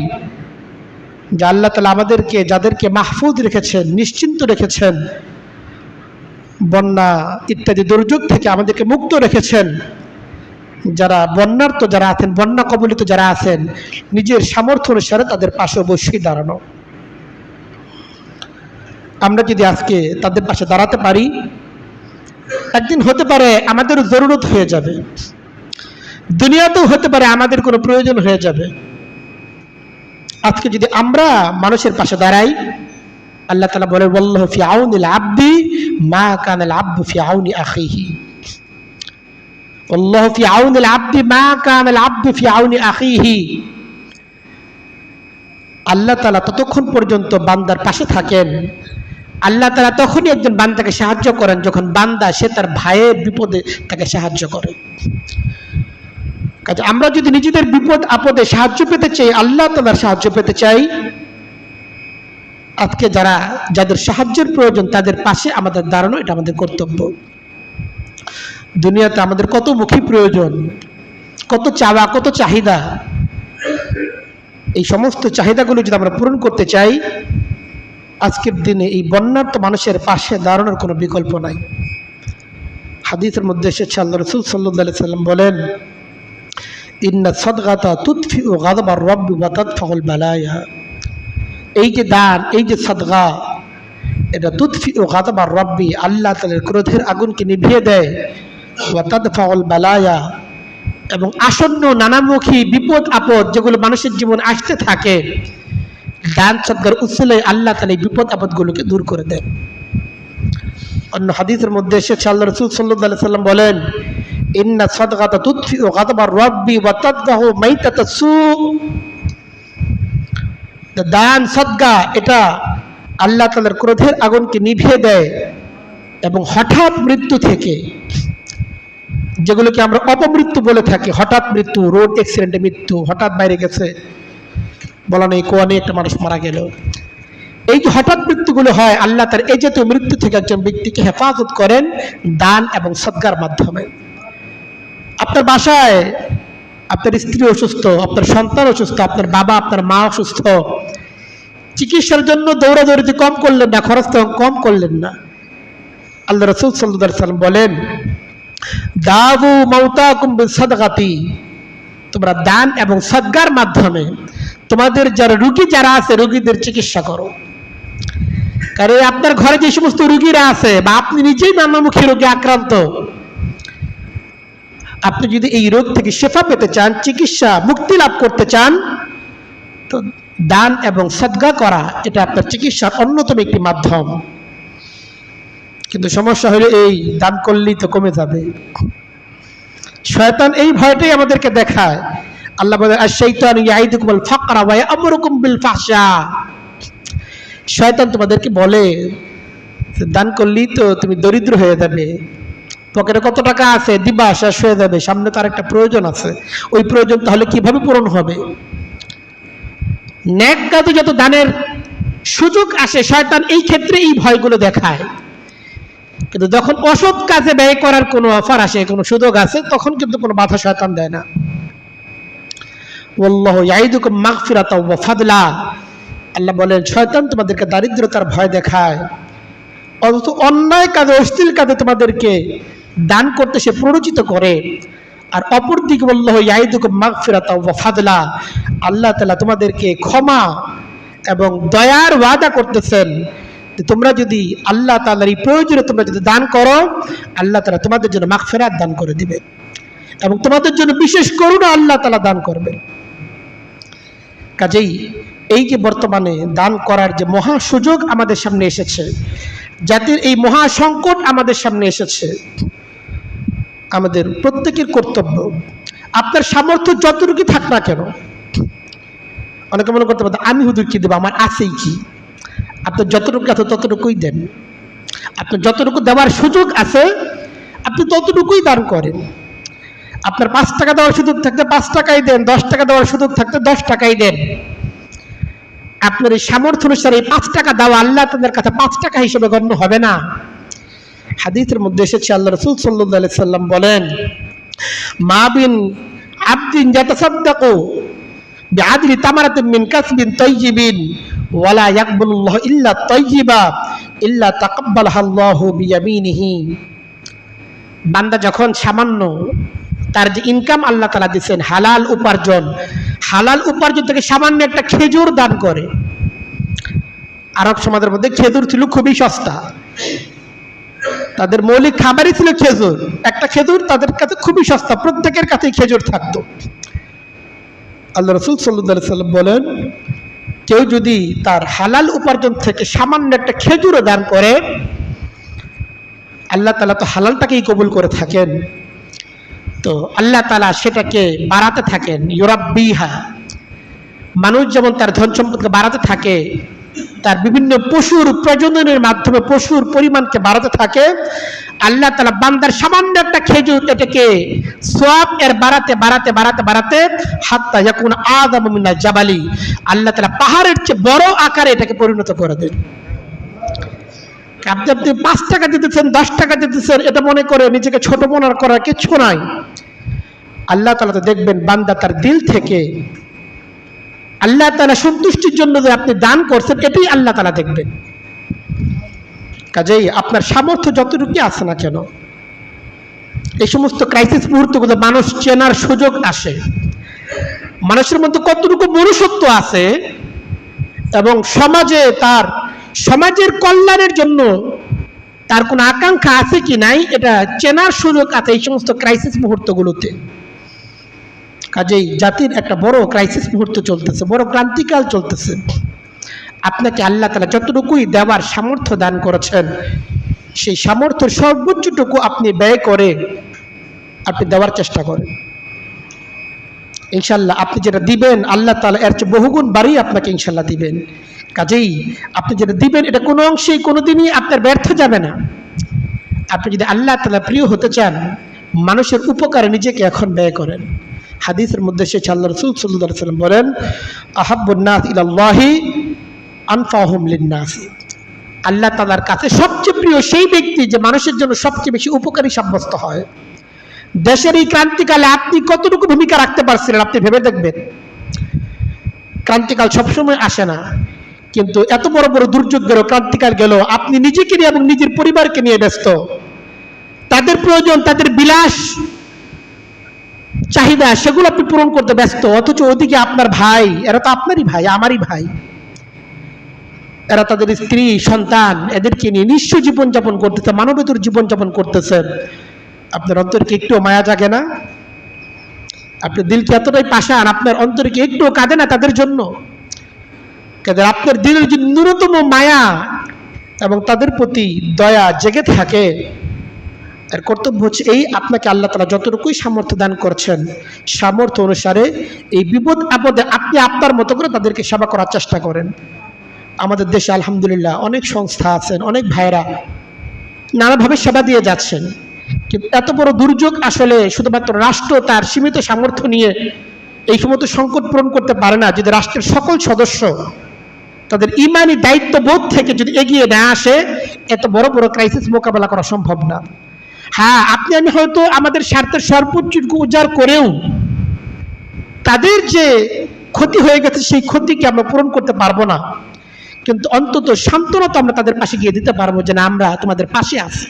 A: যে আল্লাহ তাআলা আমাদেরকে যাদেরকে মাহফুজ রেখেছেন, নিশ্চিন্ত রেখেছেন, বন্যা ইত্যাদি দুর্যোগ থেকে আমাদেরকে মুক্ত রেখেছেন, যারা বন্যার্ত যারা আছেন, বন্যা কবলিত যারা আছেন, নিজের সামর্থ্য অনুসারে তাদের পাশে অবশ্যই দাঁড়ানো। আমরা যদি আজকে তাদের পাশে দাঁড়াতে পারি, একদিন হতে পারে আমাদের জরুরত হয়ে যাবে, দুনিয়াতেও হতে পারে আমাদের কোনো প্রয়োজন হয়ে যাবে। আজকে যদি আমরা মানুষের পাশে দাঁড়াই, আল্লাহ তাআলা বলেন ওয়াল্লাহু ফি আউনিল আবদি মা কানাল আবদু ফি আউনি আখিহি। ওয়াল্লাহু ফি আউনিল আবদি মা কানাল আবদু ফি আউনি আখিহি। আল্লাহ তাআলা ততক্ষণ পর্যন্ত বান্দার পাশে থাকেন, আল্লাহ তাআলা তখনই একজন বান্দাকে সাহায্য করেন যখন বান্দা সে তার ভাইয়ের বিপদে তাকে সাহায্য করে। কাজে আমরা যদি নিজেদের বিপদ আপদে সাহায্য পেতে চাই, আল্লাহ তাআলার সাহায্য পেতে চাই, আজকে যাদের সাহায্যের প্রয়োজন তাদের পাশে আমাদের দাঁড়ানো, এটা আমাদের কর্তব্য। দুনিয়াতে আমাদের কত মুখী প্রয়োজন, কত চাওয়া, কত চাহিদা। এই সমস্ত চাহিদাগুলো যদি আমরা পূরণ করতে চাই, আজকের দিনে এই বন্যার্ত মানুষের পাশে দাঁড়ানোর কোনো বিকল্প নাই। হাদিসের মধ্যে এসেছে, আল্লাহ রাসূল সাল্লাল্লাহু আলাইহি ওয়াসাল্লাম বলেন ইন্না সাদগাতা তুতফিউ গাযবার রাব্বি ওয়া তাদফাউল বালায়া। এই যে দান, এই যে সাদগা, এটা তুতফিউ গাযবার রাব্বি, আল্লাহ তাআলার ক্রোধের আগুনকে নিভিয়ে দেয়, ওয়া তাদফাউল বালায়া, এবং আসন্ন নানামুখী বিপদ আপদ যেগুলো মানুষের জীবন আসতে থাকে, দান সদগার উসিলায় আল্লাহ তাআলা এই বিপদ আপদগুলোকে দূর করে দেন। অন্য হাদিসের মধ্যে এসেছে, আল্লাহ রাসূল সাল্লাল্লাহু আলাইহি ওয়াসাল্লাম বলেন ইন্না সাদগাতা তুতফিউ গাযবার রাব্বি ওয়া তাদফাউ মাইতাতাস সু। দান সদগা এটা আল্লাহ তাআলার ক্রোধের আগুনকে নিভিয়ে দেয় এবং হঠাৎ মৃত্যু থেকে, যেগুলোকে আমরা অপমৃত্যু বলে থাকি, হঠাৎ মৃত্যু, রোড অ্যাক্সিডেন্টে মৃত্যু, হঠাৎ বাইরে গেছে, বলা নেই কোয়ানে একটা মানুষ মারা গেল, এই যে হঠাৎ মৃত্যুগুলো হয়, আল্লাহ তার এই জাতীয় মৃত্যু থেকে একজন ব্যক্তিকে হেফাজত করেন দান এবং সদগার মাধ্যমে। আপনার বাসায় আপনার স্ত্রী অসুস্থ, আপনার সন্তান অসুস্থ, আপনার বাবা আপনার মা অসুস্থ, চিকিৎসার জন্য দৌড়াদৌড়িতে কম করলেন না, খরচ কম করলেন না। আল্লাহ রাসূল সাল্লাল্লাহু আলাইহি ওয়াসাল্লাম বলেন দাবু মাউতাকুম বিসাদগাতি, তোমরা দান এবং সদগার মাধ্যমে তোমাদের যারা রোগী যারা আছে, রোগীদের চিকিৎসা করো। কারণ আপনার ঘরে যে সমস্ত রোগীরা আছে, বা আপনি নিজেই নানামুখী রোগে আক্রান্ত, আপনি যদি এই রোগ থেকে শেফা পেতে চান, চিকিৎসা মুক্তি লাভ করতে চান, তো দান এবং সদগা করা এটা আপনার চিকিৎসার অন্যতম একটি মাধ্যম। কিন্তু সমস্যা হলো এই দান করলেই তো কমে যাবে। শয়তান এই ভয়টাই আমাদেরকে দেখায়। আল্লাহ বলেন আশ-শাইতানু ইয়াইদুকুমুল ফাকরা ওয়া ইয়া'মুরুকুম বিল ফাহশা। শয়তান তোমাদেরকে বলে দান করলেই তো তুমি দরিদ্র হয়ে যাবে, পকেটে কত টাকা আছে দিবা, শেষ হয়ে যাবে, সামনে তো আরেকটা প্রয়োজন আছে, ওই প্রয়োজন তাহলে কিভাবে পূরণ হবে। নেক কাজে যত দানের সুযোগ আসে, শয়তান এই ক্ষেত্রে এই ভয়গুলো দেখায়। কিন্তু যখন অসৎ কাজে ব্যয় করার কোনো অফার আসে, কোনো সুযোগ আসে, তখন কিন্তু কোনো বাধা শয়তান দেয় না। ওয়াল্লাহু ইয়াইদুকুম মাগফিরাতাও ওয়া ফাদলা। আল্লাহ বলেন শয়তান তোমাদেরকে দারিদ্রতার ভয় দেখায়, অথচ অন্যায় কাজে অশ্লীল কাজে তোমাদেরকে দান করতে সে প্ররোচিত করে। আর অপরদিকে ওয়াল্লাহু ইয়াইদুকুম মাগফিরাতাও ওয়া ফাদলা, আল্লাহ তাআলা তোমাদেরকে ক্ষমা এবং দয়ার ওয়াদা করতেছেন যে তোমরা যদি আল্লাহ তাআলার এই প্রয়োজনে তোমরা যদি দান করো, আল্লাহ তাআলা তোমাদের জন্য মাগফিরাত দান করে দিবে এবং তোমাদের জন্য বিশেষ করুণা আল্লাহ তাআলা দান করবেন। কাজেই এই যে বর্তমানে দান করার যে মহা সুযোগ আমাদের সামনে এসেছে, জাতির এই মহা সংকট আমাদের সামনে এসেছে, আমাদের প্রত্যেকের কর্তব্য আপনার সামর্থ্য যতটুকু থাক না কেন, অনেকে মনে করতে পারেন আমি হুজুর কি দেবো, আমার আছেই কি, আপনার যতটুকু আছে ততটুকুই দেন। আপনার যতটুকু দেওয়ার সুযোগ আছে আপনি ততটুকুই দান করেন। আপনার 5 টাকা দেওয়ার সুযোগ থাকতে 5 টাকাই দেন, 10 টাকা দেওয়ার সুযোগ থাকতে 10 টাকাই দেন। আপনার এই সামর্থ্য অনুসারে এই 5 টাকা দেওয়া আল্লাহ তাদের কাছে 5 টাকা হিসেবে গণ্য হবে না। হাদিসের মধ্যে এসেছে আল্লাহ রাসূল সাল্লাল্লাহু আলাইহি সাল্লাম বলেন, মা বিন আবদিন ইয়াতাসাদ্দাকু বিআদলি তামারাতিন মিন কাসবিন তাইয়িবিন ওয়ালা ইয়াকবালুল্লাহু ইল্লা তাইয়িবা ইল্লা তাকাব্বালাহাল্লাহু বিয়ামিনিহি। বান্দা যখন সামান্য তার যে ইনকাম আল্লাহ তাআলা দিয়েছেন হালাল উপার্জন থেকে সামান্য একটা খেজুর দান করে। আরব সমাজের মধ্যে খেজুর ছিল খুবই সস্তা, তাদের মৌলিক খাবারই ছিল খেজুর। একটা খেজুর তাদের কাছে খুবই সস্তা, প্রত্যেকের কাছেই খেজুর থাকতো। আল্লাহ রাসূল সাল্লাল্লাহু আলাইহি সাল্লাম বলেন, কেউ যদি তার হালাল উপার্জন থেকে সামান্য একটা খেজুরও দান করে, আল্লাহ তাআলা তো হালালটাকেই কবুল করে থাকেন, তো আল্লাহ তাআলা সেটাকে বাড়াতে থাকেন। ইউরাব্বিহা, মানুষ যেমন তার ধন সম্পদকে বাড়াতে থাকে, তার বিভিন্ন পশুর প্রজননের মাধ্যমে পশুর পরিমাণকে বাড়াতে থাকে, আল্লাহ তাআলা বান্দার সামান্য একটা খেজুর এটাকে সওয়াব এর বাড়াতে হাত্তা ইয়াকুন আযামু মিনাল জাবালি, আল্লাহ তাআলা পাহাড়ের চেয়ে বড় আকারে এটাকে পরিণত করে দেন। আপনি 5 টাকা দিতেছেন, 10 টাকা দিতেছেন, এটা মনে করে নিজেকে ছোট মনে করার কিছু নাই। আল্লাহ তাআলা তো দেখবেন বান্দা তার দিল থেকে আল্লাহ তাআলা সন্তুষ্টির জন্য যে আপনি দান করছেন, এটাই আল্লাহ তাআলা দেখবেন। কাজেই আপনার সামর্থ্য যতটুকু আছে না কেন, এই সমস্ত ক্রাইসিস মুহূর্তগুলো মানুষ চেনার সুযোগ আসে, মানুষের মধ্যে কতটুকু মনুষ্যত্ব আছে এবং সমাজের কল্যাণের জন্য তার কোনো আকাঙ্ক্ষা আছে কি নাই, এটা চেনার সুযোগ আছে এই সমস্ত ক্রাইসিস মুহূর্তগুলোতে। কাজেই জাতির একটা বড় ক্রাইসিস মুহূর্ত চলতেছে, বড় ক্রান্তিকাল চলতেছে। আপনাকে আল্লাহ তাআলা যতটুকুই দেওয়ার সামর্থ্য দান করেছেন, সেই সামর্থ্যের সর্বোচ্চটুকু আপনি ব্যয় করে আপনি দেওয়ার চেষ্টা করেন। ইনশাল্লাহ আপনি যেটা দিবেন আল্লাহ তাআলা এর চেয়ে বহুগুণ বাড়িয়ে আপনাকে ইনশাল্লাহ দিবেন। কাজেই আপনি যেটা দিবেন এটা কোনো অংশেই কোনোদিনই আপনার ব্যর্থ যাবে না। আপনি যদি আল্লাহ তাআলা প্রিয় হতে চান, মানুষের উপকারে নিজেকে এখন ব্যয় করেন। হাদিসের মধ্যে এসেছে আল্লাহ রাসূল সাল্লাল্লাহু আলাইহি ওয়াসাল্লাম বলেন, আহাব্বুন নাস ইলাল্লাহি আনফাহুম লিন-নাস। আল্লাহ তাআলার কাছে সবচেয়ে প্রিয় সেই ব্যক্তি যে মানুষের জন্য সবচেয়ে বেশি উপকারী সাব্যস্ত হয়। দেশের এই ক্রান্তিকালে আপনি কতটুকু ভূমিকা রাখতে পারছিলেন আপনি ভেবে দেখবেন। ক্রান্তিকাল সবসময় আসে না, কিন্তু এত বড় বড় দুর্যোগ গেল, ক্রান্তিকাল গেল, আপনি নিজেকে নিয়ে এবং নিজের পরিবারকে নিয়ে ব্যস্ত, তাদের প্রয়োজন, তাদের বিলাস চাহিদা সেগুলো আপনি পূরণ করতে ব্যস্ত, অথচ ওদিকে আপনার ভাই, এরা তো আপনারই ভাই, আমারই ভাই, এরা তাদের স্ত্রী সন্তান এদেরকে নিয়ে নিঃস্ব জীবনযাপন করতেছে, মানবেতর জীবনযাপন করতেছে। আপনার অন্তরকে একটু মায়া জাগে না? আপনার দিলকে এতটাই পাষাণ, আপনার অন্তরকে একটু কাঁদে না তাদের জন্য? আপনার দিলের যে ন্যূনতম মায়া এবং তাদের প্রতি দয়া জেগে থাকে, এর কর্তব্য হচ্ছে এই, আপনাকে আল্লাহ তাআলা যতটুকুই সামর্থ্য দান করছেন, সামর্থ্য অনুসারে এই বিপদ আপদে আপনি আপনার মতো করে তাদেরকে সেবা করার চেষ্টা করেন। আমাদের দেশে আলহামদুলিল্লাহ অনেক সংস্থা আছেন, অনেক ভাইরা নানাভাবে সেবা দিয়ে যাচ্ছেন, কিন্তু এত বড় দুর্যোগ আসলে শুধুমাত্র রাষ্ট্র তার সীমিত সামর্থ্য নিয়ে এই সমস্ত সংকট পূরণ করতে পারে না। যদি রাষ্ট্রের সকল সদস্য তাদের ইমানি দায়িত্ববোধ থেকে যদি এগিয়ে না আসে, এত বড় বড় ক্রাইসিস মোকাবেলা করা সম্ভব না। হ্যাঁ, আপনি আমি হয়তো আমাদের স্বার্থের সর্বোচ্চ উজাড় করেও তাদের যে ক্ষতি হয়ে গেছে সেই ক্ষতিকে আমরা পূরণ করতে পারবো না, কিন্তু অন্তত সান্ত্বনা তো আমরা তাদের পাশে গিয়ে দিতে পারবো যে না, আমরা তোমাদের পাশে আছি।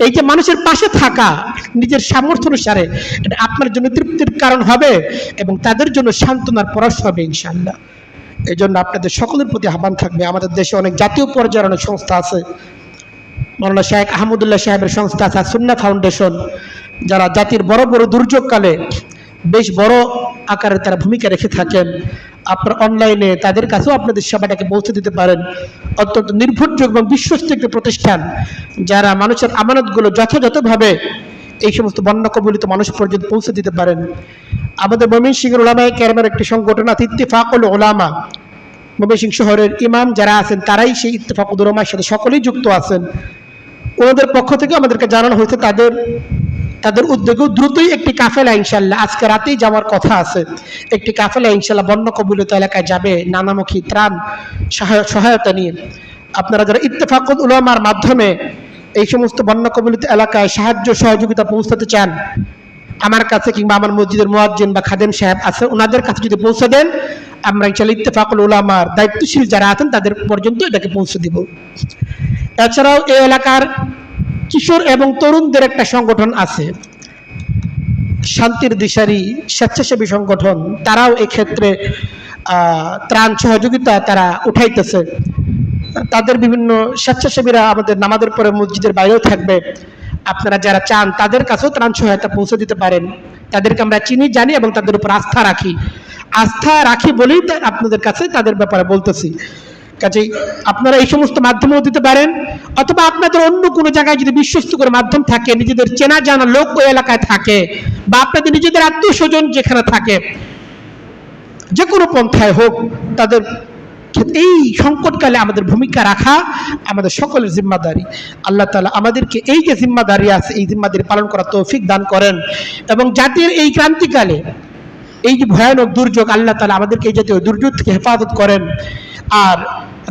A: এই যে মানুষের পাশে থাকা নিজের সামর্থ্য অনুসারে, এটা আপনার জন্য তৃপ্তির কারণ হবে এবং তাদের জন্য সান্ত্বনার পরশ হবে ইনশাআল্লাহ। এই জন্য আপনাদের সকলের প্রতি আহ্বান থাকবে, আমাদের দেশে অনেক জাতীয় পর্যায়ের অনেক সংস্থা আছে, মৌলানা শেখ আহমদুল্লাহ সাহেবের সংস্থা আছে, সুন্নাহ ফাউন্ডেশন, যারা জাতির বড় বড় দুর্যোগকালে বেশ বড় আকারে তারা ভূমিকা রেখে থাকেন। আপনার অনলাইনে তাদের কাছেও আপনাদের সেবাটাকে পৌঁছে দিতে পারেন। অত্যন্ত নির্ভরযোগ্য এবং বিশ্বস্ত একটি প্রতিষ্ঠান, যারা মানুষের আমানতগুলো যথাযথভাবে এই সমস্ত বন্যা কবলিত মানুষ পর্যন্ত পৌঁছে দিতে পারেন। আমাদের ময়মনসিংহের উলামায়ে কেরামের একটি সংগঠন আছে, ইত্তেফাকুল উলামা। ময়মনসিংহ শহরের ইমাম যারা আছেন তারাই সেই ইত্তেফাকুল উলামার সাথে সকলেই যুক্ত আছেন। ওনাদের পক্ষ থেকে আমাদেরকে জানানো হয়েছে তাদের উদ্যোগেও দ্রুতই একটি কাফেলা ইনশাল্লাহ আজকে রাতেই যাওয়ার কথা আছে। একটি কাফেলা ইনশাল্লাহ বন্যা কবলিত এলাকায় যাবে নানামুখী ত্রাণ সহায়তা নিয়ে। আপনারা যারা ইত্তেফাকুল উলামার মাধ্যমে এই সমস্ত বন্যা কবলিত এলাকায় সাহায্য সহযোগিতা পৌঁছাতে চান, আমার কাছে কিংবা আমার মসজিদের মুয়াজ্জিন বা খাদেম সাহেব আছে, ওনাদের কাছে যদি পৌঁছে দেন, আমরা ইনশাআল্লাহ ইত্তেফাকুল উলামার দায়িত্বশীল যারা আছেন তাদের পর্যন্ত এটাকে পৌঁছে দিব। এছাড়াও এই এলাকার কিশোর এবং তরুণদের একটা সংগঠন আছে, শান্তির দিশারি স্বেচ্ছাসেবী সংগঠন, তারাও এক্ষেত্রে ত্রাণ সহযোগিতা তারা উঠাইতেছে। তাদের বিভিন্ন স্বেচ্ছাসেবীরা আমাদের নামাজের পরে মসজিদের বাইরেও থাকবে। আপনারা যারা চান তাদের কাছেও ত্রাণ সহায়তা পৌঁছে দিতে পারেন। তাদেরকে আমরা চিনি, জানি এবং তাদের উপর আস্থা রাখি বলেই আপনাদের কাছে তাদের ব্যাপারে বলতেছি। কাজেই আপনারা এই সমস্ত মাধ্যমেও দিতে পারেন, অথবা আপনাদের অন্য কোনো জায়গায় যদি বিশ্বস্ত করে মাধ্যম থাকে, নিজেদের চেনা জানা লোক ওই এলাকায় থাকে, বা আপনাদের নিজেদের আত্মীয় স্বজন যেখানে থাকে, যে কোনো পন্থায় হোক, তাদের এই সংকটকালে আমাদের ভূমিকা রাখা আমাদের সকলের জিম্মাদারি। আল্লাহ তাআলা আমাদেরকে এই যে জিম্মাদারি আছে এই জিম্মাদারি পালন করার তৌফিক দান করেন, এবং জাতির এই ক্রান্তিকালে এই যে ভয়ানক দুর্যোগ, আল্লাহ তাআলা আমাদেরকে এই জাতীয় দুর্যোগ থেকে হেফাজত করেন। আর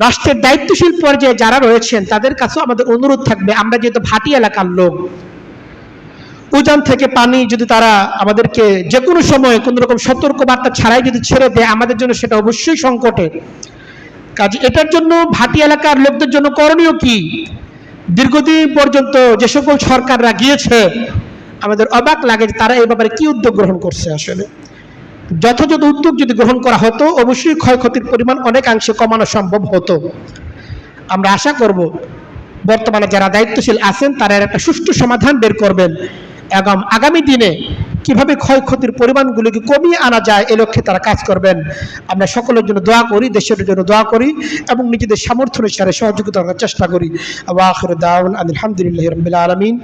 A: রাষ্ট্রের দায়িত্বশীল পর্যায়ে যারা রয়েছেন তাদের কাছেও আমাদের অনুরোধ থাকবে, আমরা যেহেতু ভাটি এলাকার লোক, উজান থেকে পানি যদি তারা আমাদেরকে যে কোনো সময় কোনো রকম সতর্কবার্তা ছাড়াই যদি ছেড়ে দেয়, আমাদের জন্য সেটা অবশ্যই সংকটের কাজ। এটার জন্য ভাটি এলাকার লোকদের জন্য করণীয় কি? দীর্ঘদিন পর্যন্ত যে সকল সরকাররা গিয়েছে, আমাদের অবাক লাগে যে তারা এই ব্যাপারে কি উদ্যোগ গ্রহণ করছে। আসলে যথাযথ উদ্যোগ যদি গ্রহণ করা হতো, অবশ্যই ক্ষয়ক্ষতির পরিমাণ অনেকাংশে কমানো সম্ভব হতো। আমরা আশা করব বর্তমানে যারা দায়িত্বশীল আছেন তারা এর একটা সুষ্ঠু সমাধান বের করবেন, এবং আগামী দিনে কিভাবে ক্ষয়ক্ষতির পরিমাণগুলোকে কমিয়ে আনা যায় এ লক্ষ্যে তারা কাজ করবেন। আমরা সকলের জন্য দোয়া করি, দেশের জন্য দোয়া করি, এবং নিজেদের সামর্থ্য অনুসারে সহযোগিতা করার চেষ্টা করি। ওয়া আখিরু দাওয়ানা আলহামদুলিল্লাহি রাব্বিল আলামিন।